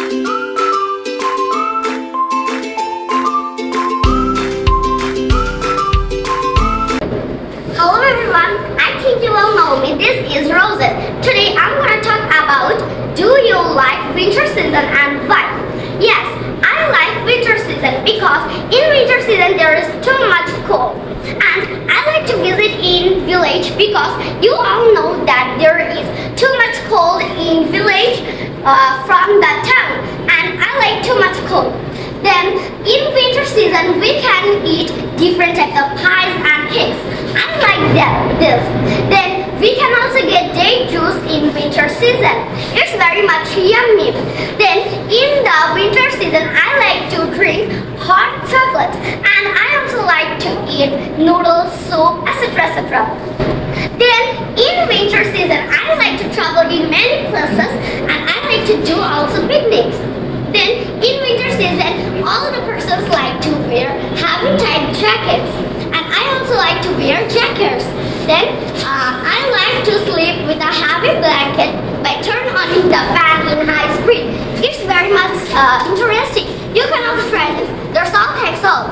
Hello everyone, I think you all know me. This is Rosen. Today I'm going to talk about, do you like winter season and why? Yes, I like winter season because in winter season there is too much cold. And I like to visit in village because you all know that there is too much cold in village from the town. And I like too much cold. Then in winter season we can eat different types of pies and cakes. I like this. Then we can also get date juice in winter season. It's very much yummy. Then in the winter season I like to drink hot chocolate and I also like to eat noodles, soup, etc. Then in winter season I like to travel in many places and I like to do also picnics. Then in winter season all the persons like to wear heavy tight jackets and I also like to wear jackets. Then I like to sleep with a heavy blanket by turning on the fan in high speed. It's very much interesting. You can also try this. There's all types of